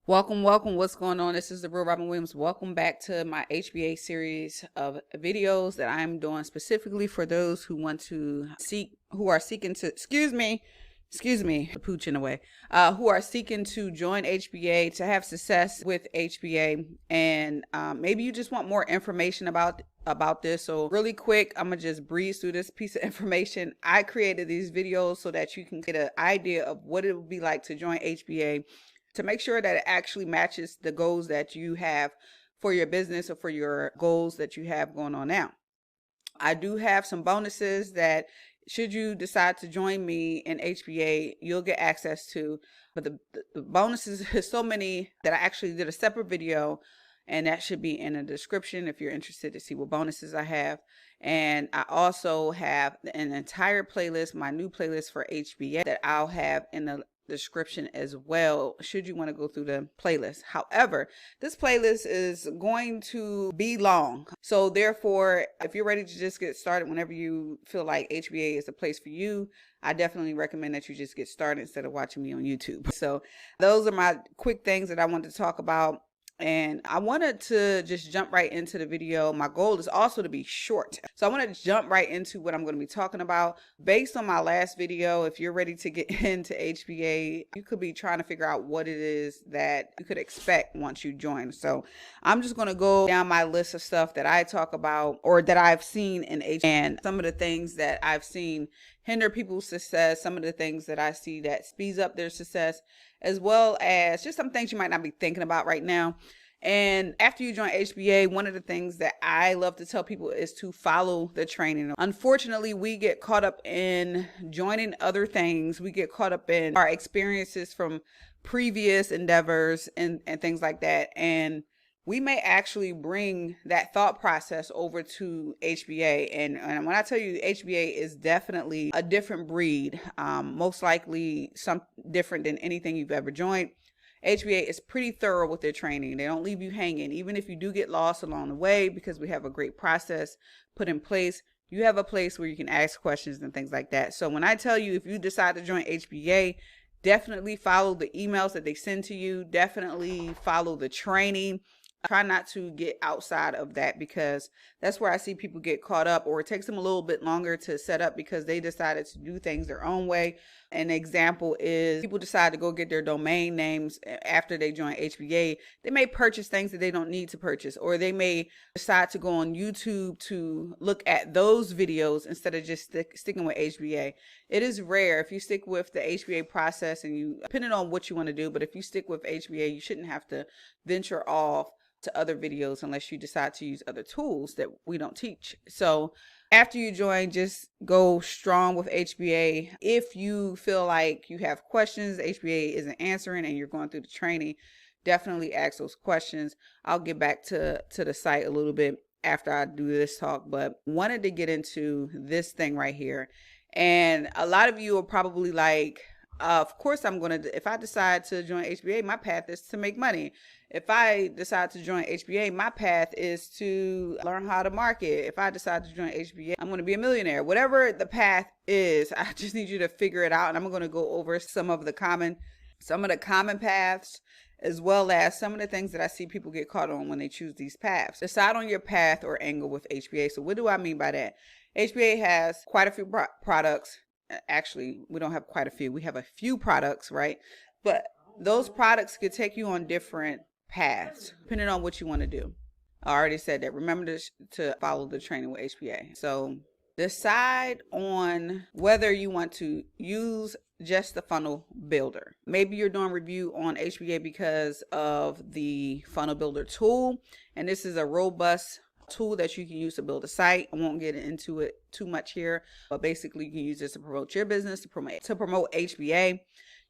Welcome. What's going on? This is the real Robin Williams. Welcome back to my HBA series of videos that I'm doing specifically for those who want to who are seeking to, excuse me, the pooch in a way, who are seeking to join HBA, to have success with HBA, and maybe you just want more information about this. So really quick, I'm gonna just breeze through this piece of information. I created these videos so that you can get an idea of what it would be like to join HBA, to make sure that it actually matches the goals that you have for your business or for your goals that you have going on now. I do have some bonuses that, should you decide to join me in HBA, you'll get access to. But the bonuses is so many that I actually did a separate video, and that should be in the description if you're interested to see what bonuses I have. And I also have an entire playlist, my new playlist for HBA, that I'll have in the description as well, should you want to go through the playlist. However, this playlist is going to be long, so therefore, if you're ready to just get started whenever you feel like HBA is a place for you, I definitely recommend that you just get started instead of watching me on YouTube. So those are my quick things that I wanted to talk about, and I wanted to just jump right into the video. My goal is also to be short, so I want to jump right into what I'm going to be talking about based on my last video. If you're ready to get into HBA, you could be trying to figure out what it is that you could expect once you join. So I'm just going to go down my list of stuff that I talk about or that I've seen in HBA, and some of the things that I've seen hinder people's success, some of the things that I see that speeds up their success, as well as just some things you might not be thinking about right now. And after you join HBA, one of the things that I love to tell people is to follow the training. Unfortunately, we get caught up in joining other things. We get caught up in our experiences from previous endeavors and things like that. And we may actually bring that thought process over to HBA. And when I tell you HBA is definitely a different breed, most likely some different than anything you've ever joined. HBA is pretty thorough with their training. They don't leave you hanging, even if you do get lost along the way, because we have a great process put in place. You have a place where you can ask questions and things like that. So when I tell you, if you decide to join HBA, definitely follow the emails that they send to you. Definitely follow the training. Try not to get outside of that, because that's where I see people get caught up, or it takes them a little bit longer to set up because they decided to do things their own way. An example is people decide to go get their domain names after they join HBA. They may purchase things that they don't need to purchase, or they may decide to go on YouTube to look at those videos instead of just sticking with HBA. It is rare if you stick with the HBA process, and you, depending on what you want to do, but if you stick with HBA, you shouldn't have to venture off to other videos unless you decide to use other tools that we don't teach. So after you join, just go strong with HBA. If you feel like you have questions HBA isn't answering and you're going through the training, definitely ask those questions. I'll get back to the site a little bit after I do this talk, but wanted to get into this thing right here. And a lot of you are probably like, of course I'm going to, if I decide to join HBA, my path is to make money. If I decide to join HBA, my path is to learn how to market. If I decide to join HBA, I'm going to be a millionaire. Whatever the path is, I just need you to figure it out. And I'm going to go over some of the common paths, as well as some of the things that I see people get caught on when they choose these paths. Decide on your path or angle with HBA. So what do I mean by that? HBA has quite a few products. Actually, we don't have quite a few. We have a few products, right? But those products could take you on different paths depending on what you want to do. I already said that. Remember to follow the training with HBA. So decide on whether you want to use just the funnel builder. Maybe you're doing review on HBA because of the funnel builder tool, and this is a robust tool that you can use to build a site. I won't get into it too much here, but basically you can use this to promote your business, to promote HBA.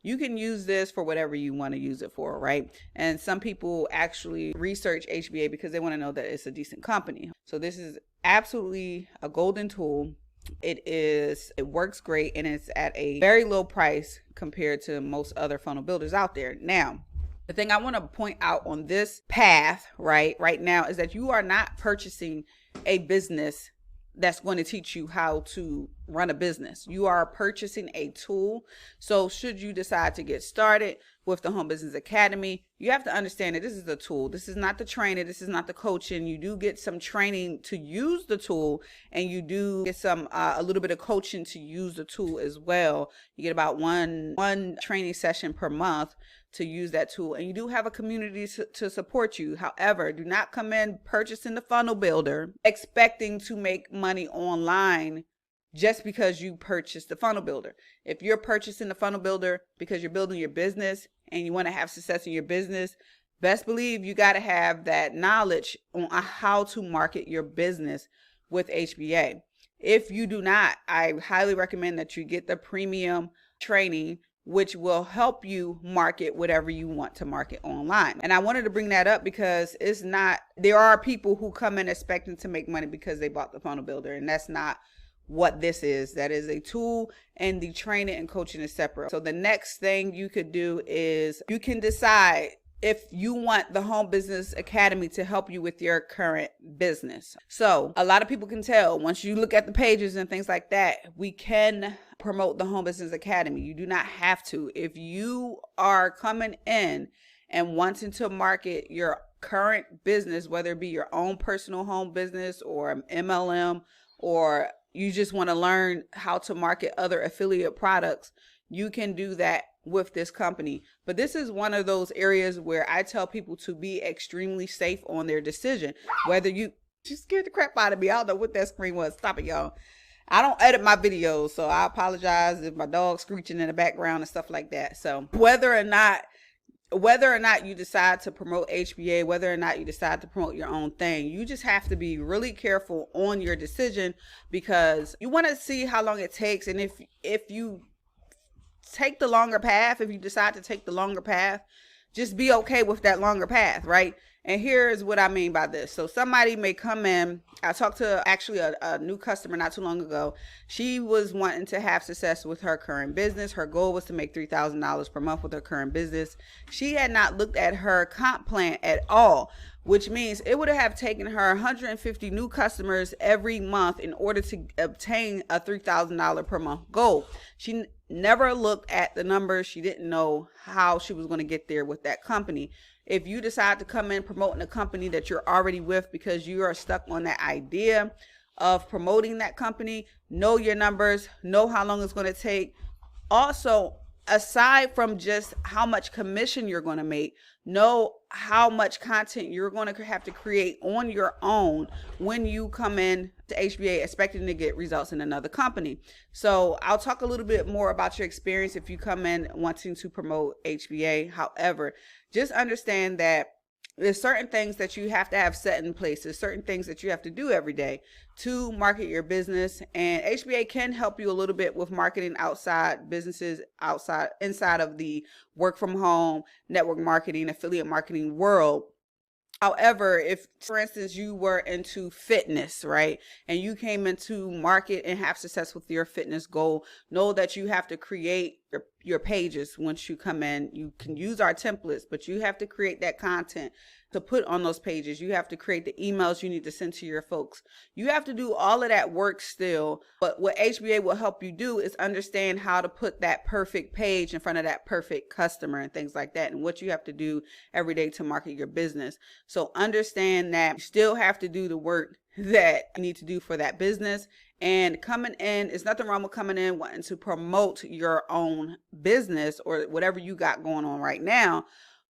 You can use this for whatever you want to use it for, right? And some people actually research HBA because they want to know that it's a decent company. So this is absolutely a golden tool. It works great, and it's at a very low price compared to most other funnel builders out there. Now, the thing I want to point out on this path right now is that you are not purchasing a business that's going to teach you how to run a business. You are purchasing a tool. So should you decide to get started with the Home Business Academy, you have to understand that this is a tool. This is not the training. This is not the coaching. You do get some training to use the tool, and you do get some a little bit of coaching to use the tool as well. You get about one training session per month to use that tool, and you do have a community to support you. However, do not come in purchasing the funnel builder expecting to make money online just because you purchased the funnel builder. If you're purchasing the funnel builder because you're building your business and you want to have success in your business, best believe you got to have that knowledge on how to market your business with HBA. If you do not, I highly recommend that you get the premium training, which will help you market whatever you want to market online. And I wanted to bring that up because there are people who come in expecting to make money because they bought the funnel builder, and that's not what this is. That is a tool, and the training and coaching is separate. So the next thing you could do is you can decide if you want the Home Business Academy to help you with your current business. So a lot of people can tell once you look at the pages and things like that, we can promote the Home Business Academy. You do not have to. If you are coming in and wanting to market your current business, whether it be your own personal home business or MLM, or you just want to learn how to market other affiliate products, you can do that with this company. But this is one of those areas where I tell people to be extremely safe on their decision. Whether you scared the crap out of me. I don't know what that screen was. Stop it, y'all. I don't edit my videos, so I apologize if my dog's screeching in the background and stuff like that. So whether or not you decide to promote HBA, whether or not you decide to promote your own thing, you just have to be really careful on your decision, because you want to see how long it takes. And if you take the longer path, if you decide to take the longer path, just be okay with that longer path, right? And here's what I mean by this. So somebody may come in. I talked to actually a new customer not too long ago. She was wanting to have success with her current business. Her goal was to make $3,000 per month with her current business. She had not looked at her comp plan at all, which means it would have taken her 150 new customers every month in order to obtain a $3,000 per month goal. She never looked at the numbers. She didn't know how she was going to get there with that company. If you decide to come in promoting a company that you're already with because you are stuck on that idea of promoting that company, know your numbers, know how long it's going to take. Also, aside from just how much commission you're going to make, know how much content you're going to have to create on your own when you come in to HBA expecting to get results in another company. So I'll talk a little bit more about your experience if you come in wanting to promote HBA. However, just understand that there's certain things that you have to have set in place. There's certain things that you have to do every day to market your business. And HBA can help you a little bit with marketing outside businesses, inside of the work from home, network marketing, affiliate marketing world. However, if, for instance, you were into fitness, right, and you came into market and have success with your fitness goal, know that you have to create your pages. Once you come in, you can use our templates, but you have to create that content to put on those pages. You have to create the emails you need to send to your folks. You have to do all of that work still. But what HBA will help you do is understand how to put that perfect page in front of that perfect customer and things like that, and what you have to do every day to market your business. So understand that you still have to do the work that you need to do for that business. And coming in, there's nothing wrong with coming in wanting to promote your own business or whatever you got going on right now.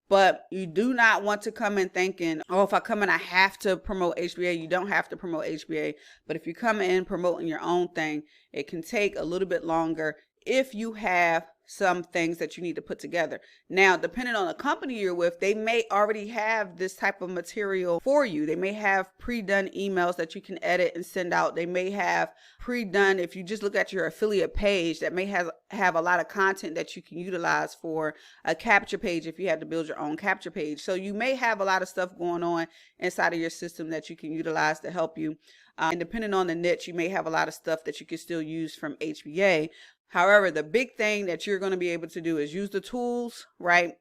But you do not want to come in thinking, oh, if I come in, I have to promote HBA. You don't have to promote HBA. But if you come in promoting your own thing, it can take a little bit longer if you have some things that you need to put together. Now, depending on the company you're with, they may already have this type of material for you. They may have pre-done emails that you can edit and send out. They may have pre-done, if you just look at your affiliate page, that may have a lot of content that you can utilize for a capture page if you have to build your own capture page. So you may have a lot of stuff going on inside of your system that you can utilize to help you. And depending on the niche, you may have a lot of stuff that you can still use from HBA. However, the big thing that you're going to be able to do is use the tools, right,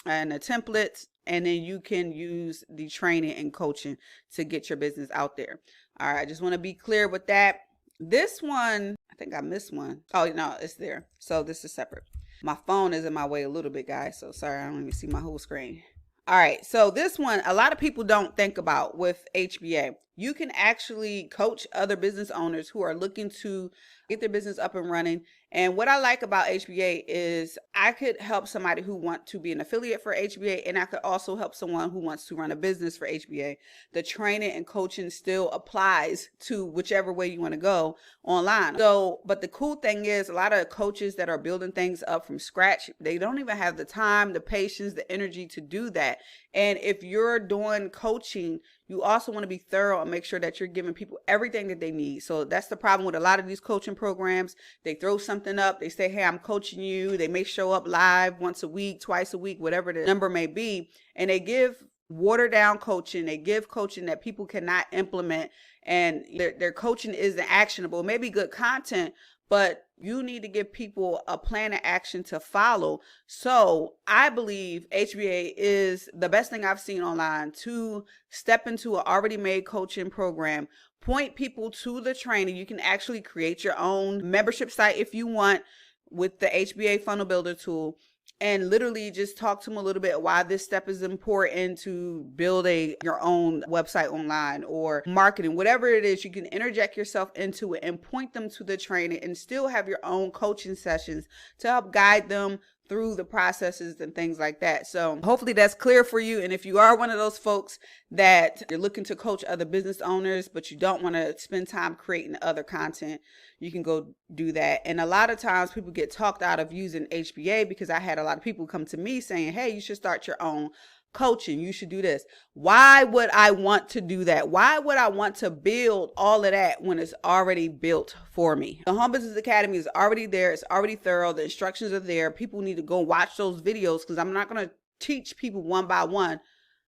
and the templates, and then you can use the training and coaching to get your business out there. All right, I just want to be clear with that. This one I think I missed one. Oh, no, it's there. So this is separate. My phone is in my way a little bit, guys. So sorry, I don't even see my whole screen. All right, so this one, a lot of people don't think about with HBA. You can actually coach other business owners who are looking to get their business up and running. And what I like about HBA is I could help somebody who wants to be an affiliate for HBA, and I could also help someone who wants to run a business for HBA. The training and coaching still applies to whichever way you want to go online. So, but the cool thing is a lot of coaches that are building things up from scratch, they don't even have the time, the patience, the energy to do that. And if you're doing coaching, you also want to be thorough and make sure that you're giving people everything that they need. So that's the problem with a lot of these coaching programs. They throw something up. They say, hey, I'm coaching you. They may show up live once a week, twice a week, whatever the number may be. And they give watered down coaching. They give coaching that people cannot implement. And their coaching isn't actionable. It may be good content, but you need to give people a plan of action to follow. So I believe HBA is the best thing I've seen online to step into an already made coaching program, point people to the training. You can actually create your own membership site if you want with the HBA funnel builder tool, and literally just talk to them a little bit why this step is important to build your own website online or marketing, whatever it is. You can interject yourself into it and point them to the training and still have your own coaching sessions to help guide them through the processes and things like that. So hopefully that's clear for you. And if you are one of those folks that you're looking to coach other business owners, but you don't want to spend time creating other content, you can go do that. And a lot of times people get talked out of using HBA because I had a lot of people come to me saying, hey, you should start your own coaching. You should do this. Why would I want to do that? Why would I want to build all of that when it's already built for me? The Home Business Academy is already there. It's already thorough. The instructions are there. People need to go watch those videos because I'm not going to teach people one by one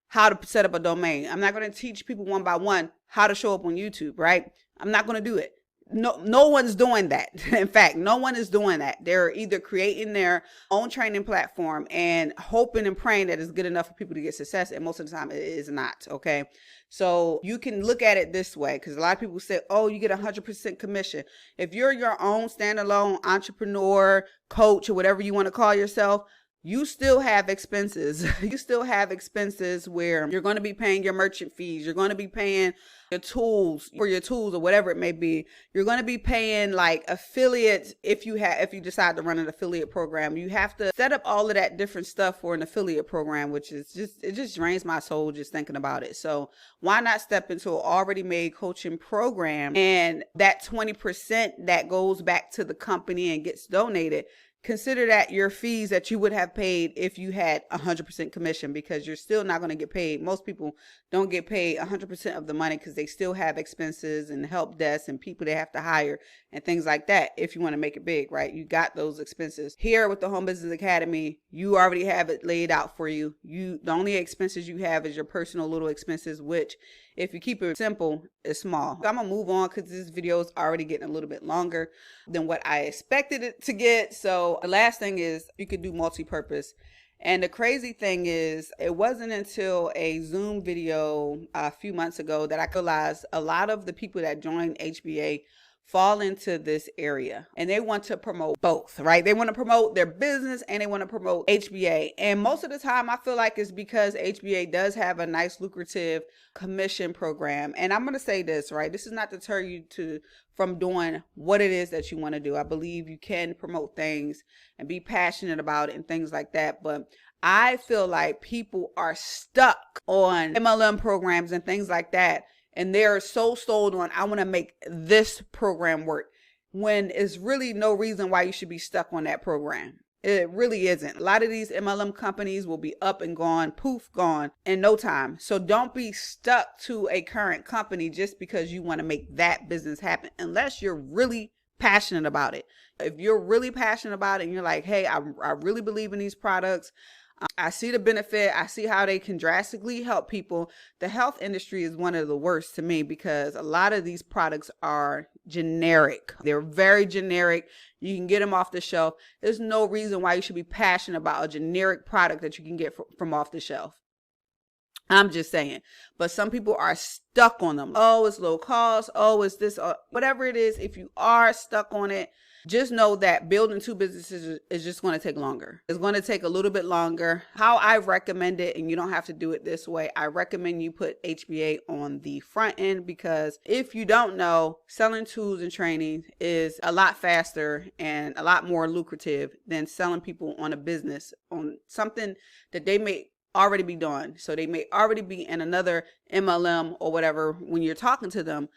how to set up a domain. I'm not going to teach people one by one how to show up on YouTube, right? I'm not going to do it. No one's doing that. In fact, no one is doing that. They're either creating their own training platform and hoping and praying that it's good enough for people to get success. And most of the time it is not. Okay. So you can look at it this way, because a lot of people say, oh, you get 100% commission. If you're your own standalone entrepreneur, coach, or whatever you want to call yourself, you still have expenses. You still have expenses where you're going to be paying your merchant fees. You're going to be paying your tools for your tools or whatever it may be. You're going to be paying like affiliates if you decide to run an affiliate program. You have to set up all of that different stuff for an affiliate program, which is it just drains my soul just thinking about it. So why not step into an already made coaching program, and that 20% that goes back to the company and gets donated, consider that your fees that you would have paid if you had 100% commission, because you're still not going to get paid. Most people don't get paid 100% of the money because they still have expenses and help desks and people they have to hire and things like that. If you want to make it big, right? You got those expenses. Here with the Home Business Academy, you already have it laid out for you. The only expenses you have is your personal little expenses, which if you keep it simple, it's small. I'm gonna move on because this video is already getting a little bit longer than what I expected it to get. So the last thing is you could do multi-purpose. And the crazy thing is, it wasn't until a Zoom video a few months ago that I realized a lot of the people that join HBA fall into this area, and they want to promote both, right? They want to promote their business and they want to promote HBA. And most of the time I feel like it's because HBA does have a nice lucrative commission program. And I'm going to say this, right? This is not to deter you from doing what it is that you want to do. I believe you can promote things and be passionate about it and things like that. But I feel like people are stuck on MLM programs and things like that, and they're so sold on, I want to make this program work, when it's really no reason why you should be stuck on that program. It really isn't. A lot of these MLM companies will be up and gone, poof, gone in no time. So don't be stuck to a current company just because you want to make that business happen, unless you're really passionate about it. If you're really passionate about it and you're like, hey, I really believe in these products, I see the benefit. I see how they can drastically help people. The health industry is one of the worst to me because a lot of these products are generic. They're very generic. You can get them off the shelf. There's no reason why you should be passionate about a generic product that you can get from off the shelf. I'm just saying. But some people are stuck on them. Oh, it's low cost. Oh, it's this, whatever it is. If you are stuck on it, just know that building 2 businesses is just going to take longer. It's going to take a little bit longer. How I recommend it, and you don't have to do it this way, I recommend you put HBA on the front end, because if you don't know, selling tools and training is a lot faster and a lot more lucrative than selling people on a business, on something that they may already be doing. So they may already be in another MLM or whatever. When you're talking to them,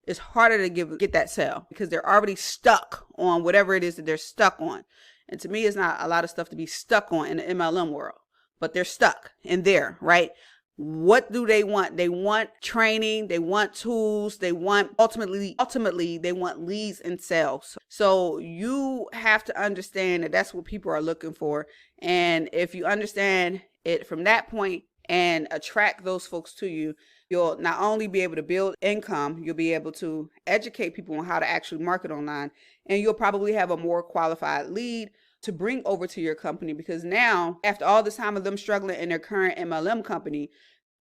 it's harder to get that sale because they're already stuck on whatever it is that they're stuck on. And to me, it's not a lot of stuff to be stuck on in the MLM world, but they're stuck in there, right? What do they want? They want training, they want tools, they want ultimately they want leads and sales. So you have to understand that that's what people are looking for. And if you understand it from that point and attract those folks to you, you'll not only be able to build income, you'll be able to educate people on how to actually market online, and you'll probably have a more qualified lead to bring over to your company, because now, after all this time of them struggling in their current MLM company,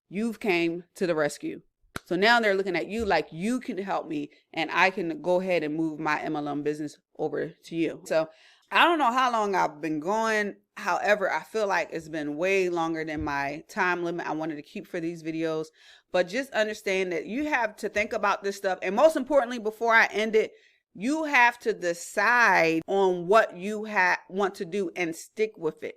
you've came to the rescue. So now they're looking at you like, you can help me and I can go ahead and move my MLM business over to you. So I don't know how long I've been going. However, I feel like it's been way longer than my time limit I wanted to keep for these videos. But just understand that you have to think about this stuff. And most importantly, before I end it, you have to decide on what you want to do and stick with it.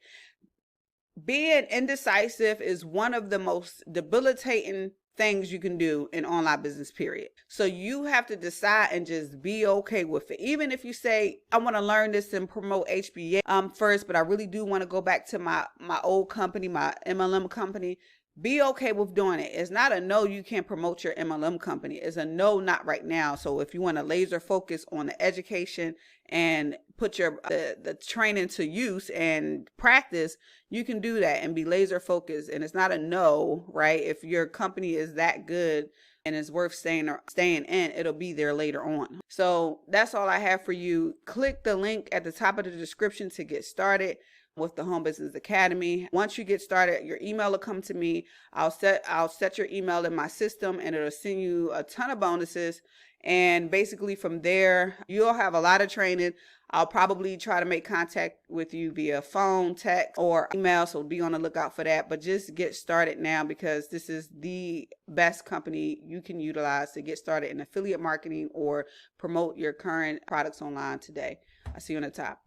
Being indecisive is one of the most debilitating things you can do in online business, period. So you have to decide and just be okay with it. Even if you say, I want to learn this and promote HBA first, but I really do want to go back to my old company, my MLM company. Be okay with doing it. It's not a no, you can't promote your MLM company. It's a no, not right now. So if you want to laser focus on the education and put your the training to use and practice, you can do that and be laser focused. And it's not a no, right? If your company is that good and it's worth staying in, it'll be there later on. So that's all I have for you. Click the link at the top of the description to get started with the Home Business Academy. Once you get started, your email will come to me. I'll set your email in my system, and it'll send you a ton of bonuses. And basically from there, you'll have a lot of training. I'll probably try to make contact with you via phone, text, or email, so be on the lookout for that. But just get started now, because this is the best company you can utilize to get started in affiliate marketing or promote your current products online today. I'll see you on the top.